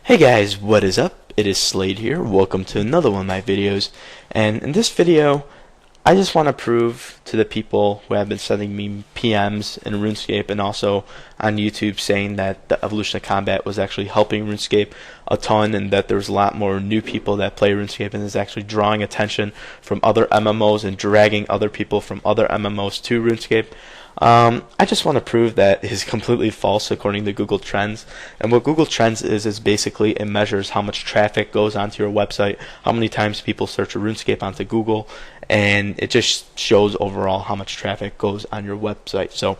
Hey guys, what is up? It is Slade here. Welcome to another one of my videos. And in this video, I just want to prove to the people who have been sending me PMs in RuneScape and also on YouTube saying that the evolution of combat was actually helping RuneScape a ton and that there's a lot more new people that play RuneScape and is actually drawing attention from other MMOs and dragging other people from other MMOs to RuneScape. I just want to prove that is completely false according to Google Trends. And what Google Trends is basically it measures how much traffic goes onto your website, how many times people search a RuneScape onto Google, and it just shows overall how much traffic goes on your website. So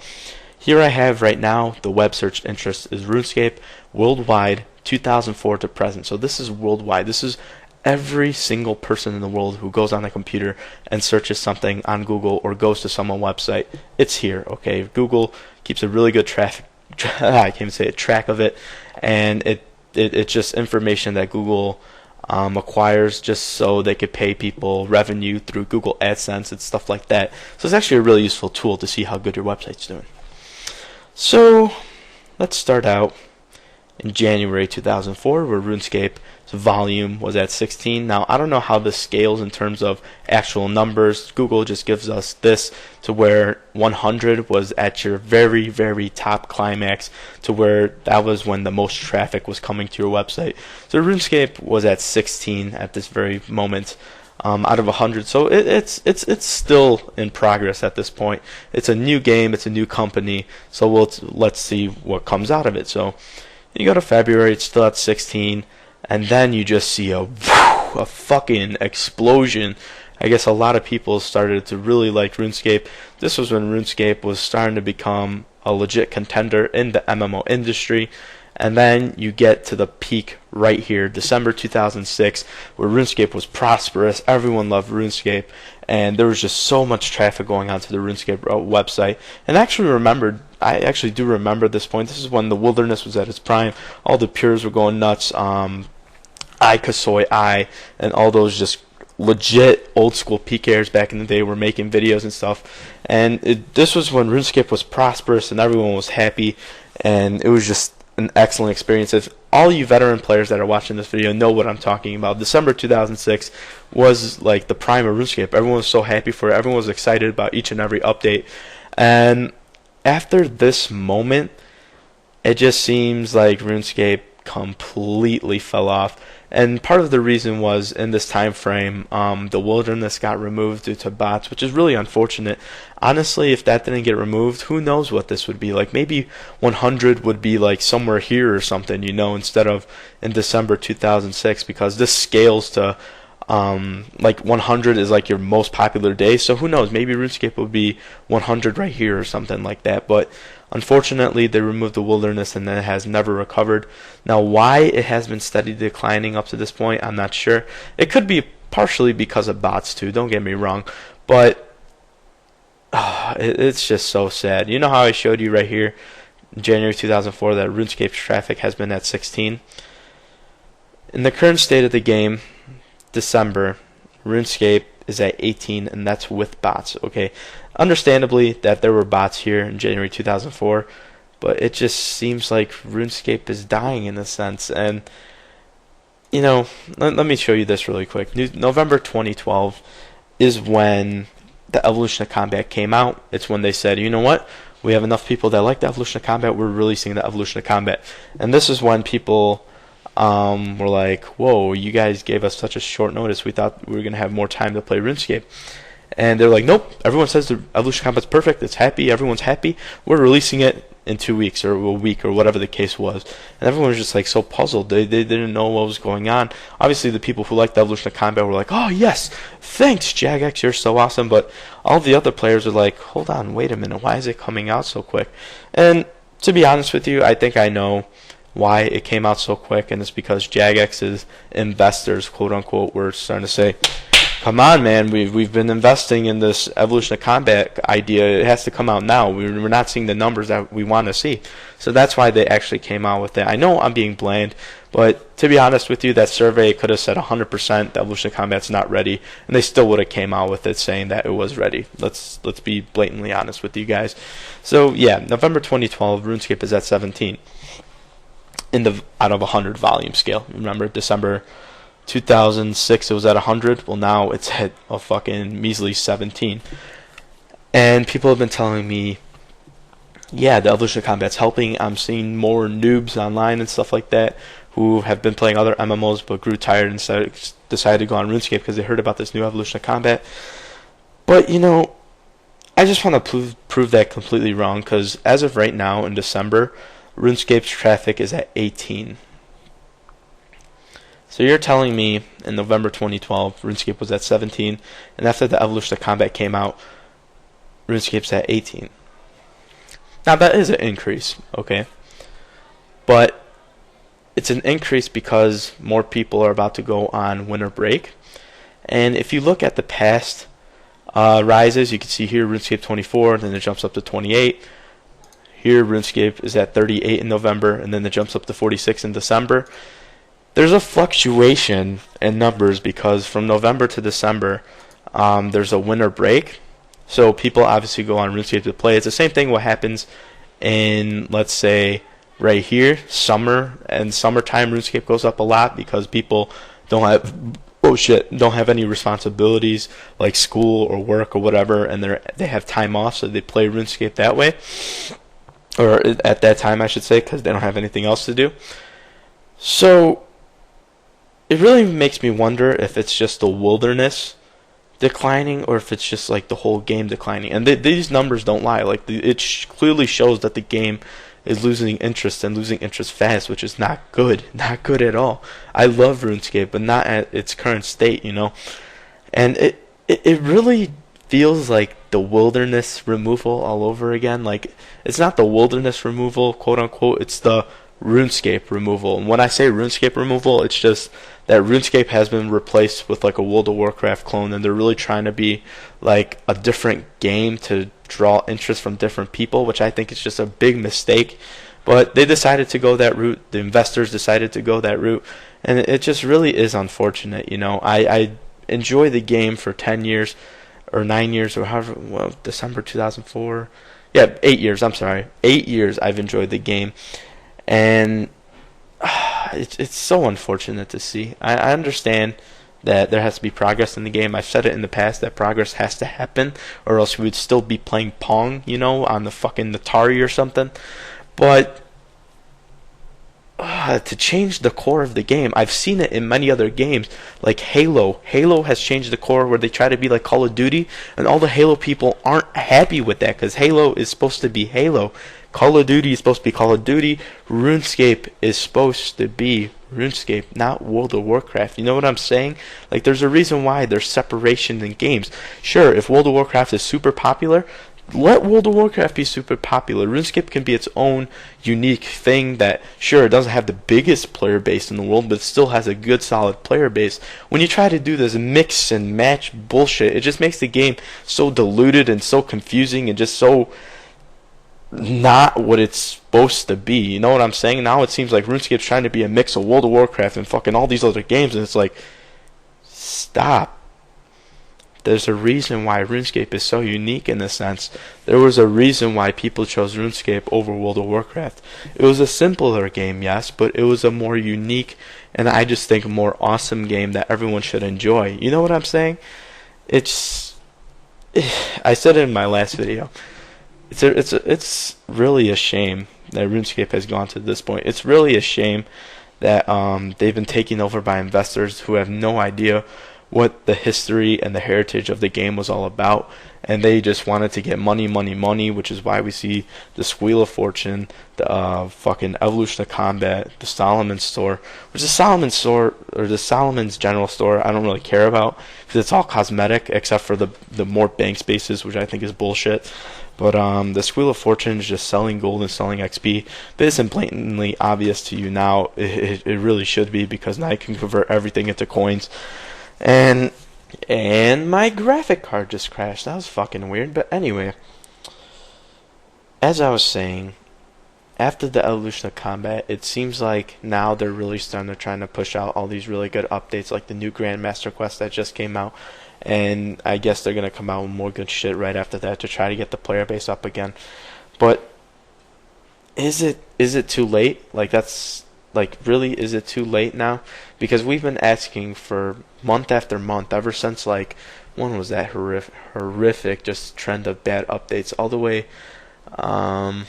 here I have right now the web search interest is RuneScape worldwide 2004 to present. So this is worldwide. This is every single person in the world who goes on a computer and searches something on Google or goes to someone's website. It's here, okay? Google keeps a really good track of it, and it's just information that Google acquires just so they could pay people revenue through Google AdSense and stuff like that. So it's actually a really useful tool to see how good your website's doing. So let's start out in January 2004, where RuneScape's volume was at 16. Now, I don't know how this scales in terms of actual numbers. Google just gives us this to where 100 was at your very, very top climax, to where that was when the most traffic was coming to your website. So RuneScape was at 16 at this very moment. Out of 100, so it's still in progress at this point. It's a new game, it's a new company, so let's see what comes out of it. So you go to February, it's still at 16, and then you just see a fucking explosion. I guess a lot of people started to really like RuneScape. This was when RuneScape was starting to become a legit contender in the MMO industry. And then you get to the peak right here, December 2006, where RuneScape was prosperous. Everyone loved RuneScape, and there was just so much traffic going on to the RuneScape website. And I actually do remember this point. This is when the wilderness was at its prime. All the pures were going nuts. I, and all those just legit old school PKers back in the day were making videos and stuff. And this was when RuneScape was prosperous and everyone was happy, and it was just an excellent experience. If all you veteran players that are watching this video know what I'm talking about, December 2006 was like the prime of RuneScape. Everyone was so happy for it. Everyone was excited about each and every update. And after this moment, it just seems like RuneScape completely fell off. And part of the reason was in this time frame, the wilderness got removed due to bots, which is really unfortunate. Honestly, if that didn't get removed, who knows what this would be like. Maybe 100 would be like somewhere here or something, instead of in December 2006, because this scales to like 100 is like your most popular day. So who knows, maybe RuneScape would be 100 right here or something like that. But unfortunately, they removed the wilderness and then it has never recovered. Now, why it has been steadily declining up to this point, I'm not sure. It could be partially because of bots too, don't get me wrong, but it's just so sad. You know how I showed you right here in January 2004 that RuneScape Traffic has been at 16? In the current state of the game, December, RuneScape is at 18, and that's with bots. Okay, understandably that there were bots here in January 2004, but it just seems like RuneScape is dying in a sense. And let me show you this really quick. November 2012 is when the evolution of combat came out. It's when they said, you know what, we have enough people that like the evolution of combat, we're releasing the evolution of combat. And this is when people were like, whoa, you guys gave us such a short notice, we thought we were going to have more time to play RuneScape. And they're like, nope, everyone says the evolution combat's perfect, it's happy, everyone's happy, we're releasing it in 2 weeks or a week or whatever the case was. And everyone was just like so puzzled. They didn't know what was going on. Obviously the people who liked the evolution of combat were like, oh yes, thanks Jagex, you're so awesome. But all the other players were like, hold on, wait a minute, why is it coming out so quick? And to be honest with you, I think I know why it came out so quick, and it's because Jagex's investors, quote unquote, were starting to say, come on, man, we've been investing in this evolution of combat idea. It has to come out now. We're not seeing the numbers that we want to see. So that's why they actually came out with it. I know I'm being bland, but to be honest with you, that survey could have said 100% the evolution of combat's not ready, and they still would have came out with it saying that it was ready. Let's be blatantly honest with you guys. So yeah, November 2012, RuneScape is at 17. in the out of 100 volume scale. Remember, December 2006 it was at 100. Well, now it's at a fucking measly 17. And people have been telling me, yeah, the evolution of combat's helping. I'm seeing more noobs online and stuff like that who have been playing other MMOs but grew tired and decided to go on RuneScape because they heard about this new evolution of combat. But, you know, I just want to prove that completely wrong, because as of right now in December, RuneScape's traffic is at 18. So you're telling me in November 2012, RuneScape was at 17, and after the evolution of combat came out, RuneScape's at 18. Now that is an increase, okay? But it's an increase because more people are about to go on winter break. And if you look at the past rises, you can see here RuneScape 24, then it jumps up to 28. Here RuneScape is at 38 in November, and then it jumps up to 46 in December. There's a fluctuation in numbers because from November to December, there's a winter break. So people obviously go on RuneScape to play. It's the same thing what happens in, let's say, right here, summer and summertime. RuneScape goes up a lot because people don't have any responsibilities like school or work or whatever, and they have time off, so they play RuneScape that way, or at that time I should say, because they don't have anything else to do. So it really makes me wonder if it's just the wilderness declining or if it's just like the whole game declining. And these numbers don't lie. Like it clearly shows that the game is losing interest and losing interest fast, which is not good. Not good at all. I love RuneScape, but not at its current state, you know. And it really feels like the wilderness removal all over again. Like, it's not the wilderness removal, quote unquote, it's the RuneScape removal. And when I say RuneScape removal, it's just that RuneScape has been replaced with like a World of Warcraft clone, and they're really trying to be like a different game to draw interest from different people, which I think is just a big mistake. But they decided to go that route. The investors decided to go that route, and it just really is unfortunate. You know, I enjoy the game for 10 years or 9 years or however, well, December 2004. Yeah, 8 years, I'm sorry. 8 years I've enjoyed the game. And it's so unfortunate to see. I understand that there has to be progress in the game. I've said it in the past that progress has to happen, or else we would still be playing Pong, you know, on the fucking Atari or something. But to change the core of the game, I've seen it in many other games, like Halo. Halo has changed the core where they try to be like Call of Duty, and all the Halo people aren't happy with that because Halo is supposed to be Halo. Call of Duty is supposed to be Call of Duty. RuneScape is supposed to be RuneScape, not World of Warcraft. You know what I'm saying? Like, there's a reason why there's separation in games. Sure, if World of Warcraft is super popular, let World of Warcraft be super popular. RuneScape can be its own unique thing that, sure, it doesn't have the biggest player base in the world, but it still has a good, solid player base. When you try to do this mix and match bullshit, it just makes the game so diluted and so confusing and just so not what it's supposed to be. You know what I'm saying? Now it seems like RuneScape's trying to be a mix of World of Warcraft and fucking all these other games, and it's like, stop. There's a reason why RuneScape is so unique in this sense. There was a reason why people chose RuneScape over World of Warcraft. It was a simpler game, yes, but it was a more unique and I just think a more awesome game that everyone should enjoy. You know what I'm saying? I said it in my last video. It's really a shame that RuneScape has gone to this point. It's really a shame that they've been taken over by investors who have no idea what the history and the heritage of the game was all about, and they just wanted to get money, which is why we see the Wheel of Fortune, the fucking Evolution of Combat, the Solomon's Store, which is Solomon's Store, or the Solomon's General Store, I don't really care about, because it's all cosmetic, except for the more bank spaces, which I think is bullshit. But the Wheel of Fortune is just selling gold and selling XP. But isn't blatantly obvious to you now. It really should be, because now you can convert everything into coins. And my graphic card just crashed. That was fucking weird. But anyway, as I was saying, after the Evolution of Combat, it seems like now they're really starting to trying to push out all these really good updates, like the new Grandmaster Quest that just came out. And I guess they're going to come out with more good shit right after that to try to get the player base up again. But is it too late? Like, that's Like, really, is it too late now? Because we've been asking for month after month, ever since, like, when was that horrific just trend of bad updates, all the way, I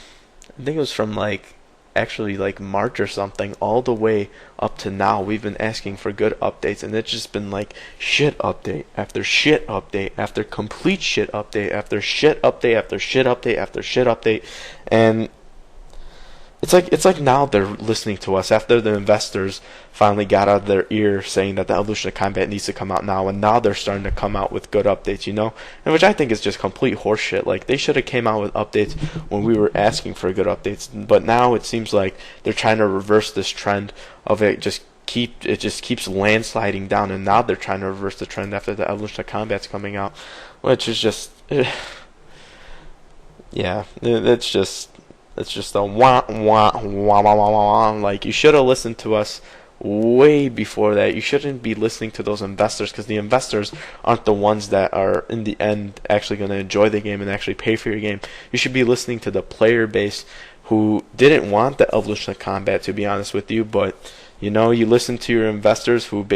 think it was from, like, actually, like, March or something, all the way up to now. We've been asking for good updates, and it's just been, like, shit update after shit update after complete shit update after shit update after shit update after shit update, and it's like now they're listening to us after the investors finally got out of their ear saying that the Evolution of Combat needs to come out now, and now they're starting to come out with good updates, and which I think is just complete horseshit. Like, they should have came out with updates when we were asking for good updates, but now it seems like they're trying to reverse this trend of it just keeps landsliding down, and now they're trying to reverse the trend after the Evolution of Combat's coming out, which is just yeah, it's just a wah wah wah wah wah wah. Like, you should have listened to us way before that. You shouldn't be listening to those investors, because the investors aren't the ones that are in the end actually going to enjoy the game and actually pay for your game. You should be listening to the player base who didn't want the Evolution of Combat, to be honest with you, but you listen to your investors who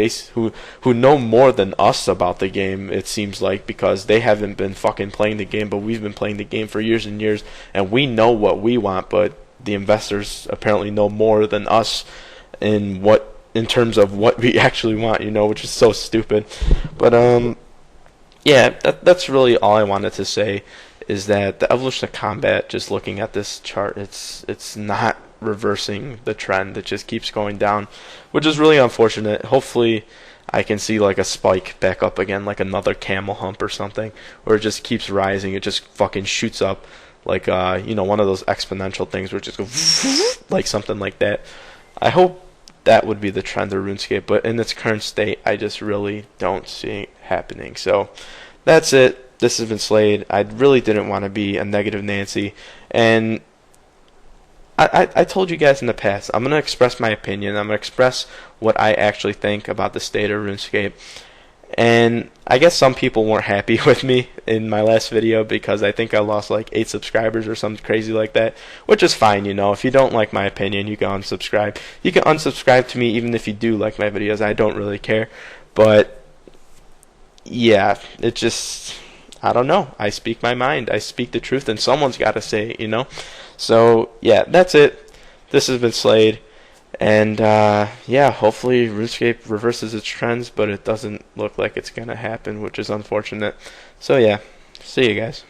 know more than us about the game, it seems like, because they haven't been fucking playing the game, but we've been playing the game for years and years, and we know what we want, but the investors apparently know more than us in terms of what we actually want, which is so stupid. But yeah, that's really all I wanted to say, is that the Evolution of Combat, just looking at this chart, it's not reversing the trend. It just keeps going down, which is really unfortunate. Hopefully I can see like a spike back up again, like another camel hump or something, where it just keeps rising. It just fucking shoots up like one of those exponential things where it just goes like something like that. I hope that would be the trend of RuneScape, but in its current state, I just really don't see it happening. So that's it. This has been Slade. I really didn't want to be a negative Nancy, and I told you guys in the past, I'm going to express my opinion. I'm going to express what I actually think about the state of RuneScape. And I guess some people weren't happy with me in my last video, because I think I lost like 8 subscribers or something crazy like that, which is fine, If you don't like my opinion, you can unsubscribe. You can unsubscribe to me even if you do like my videos. I don't really care. But yeah, it just, I don't know. I speak my mind. I speak the truth, and someone's got to say it, So, yeah, that's it. This has been Slade. And, yeah, hopefully RuneScape reverses its trends, but it doesn't look like it's going to happen, which is unfortunate. So, yeah, see you guys.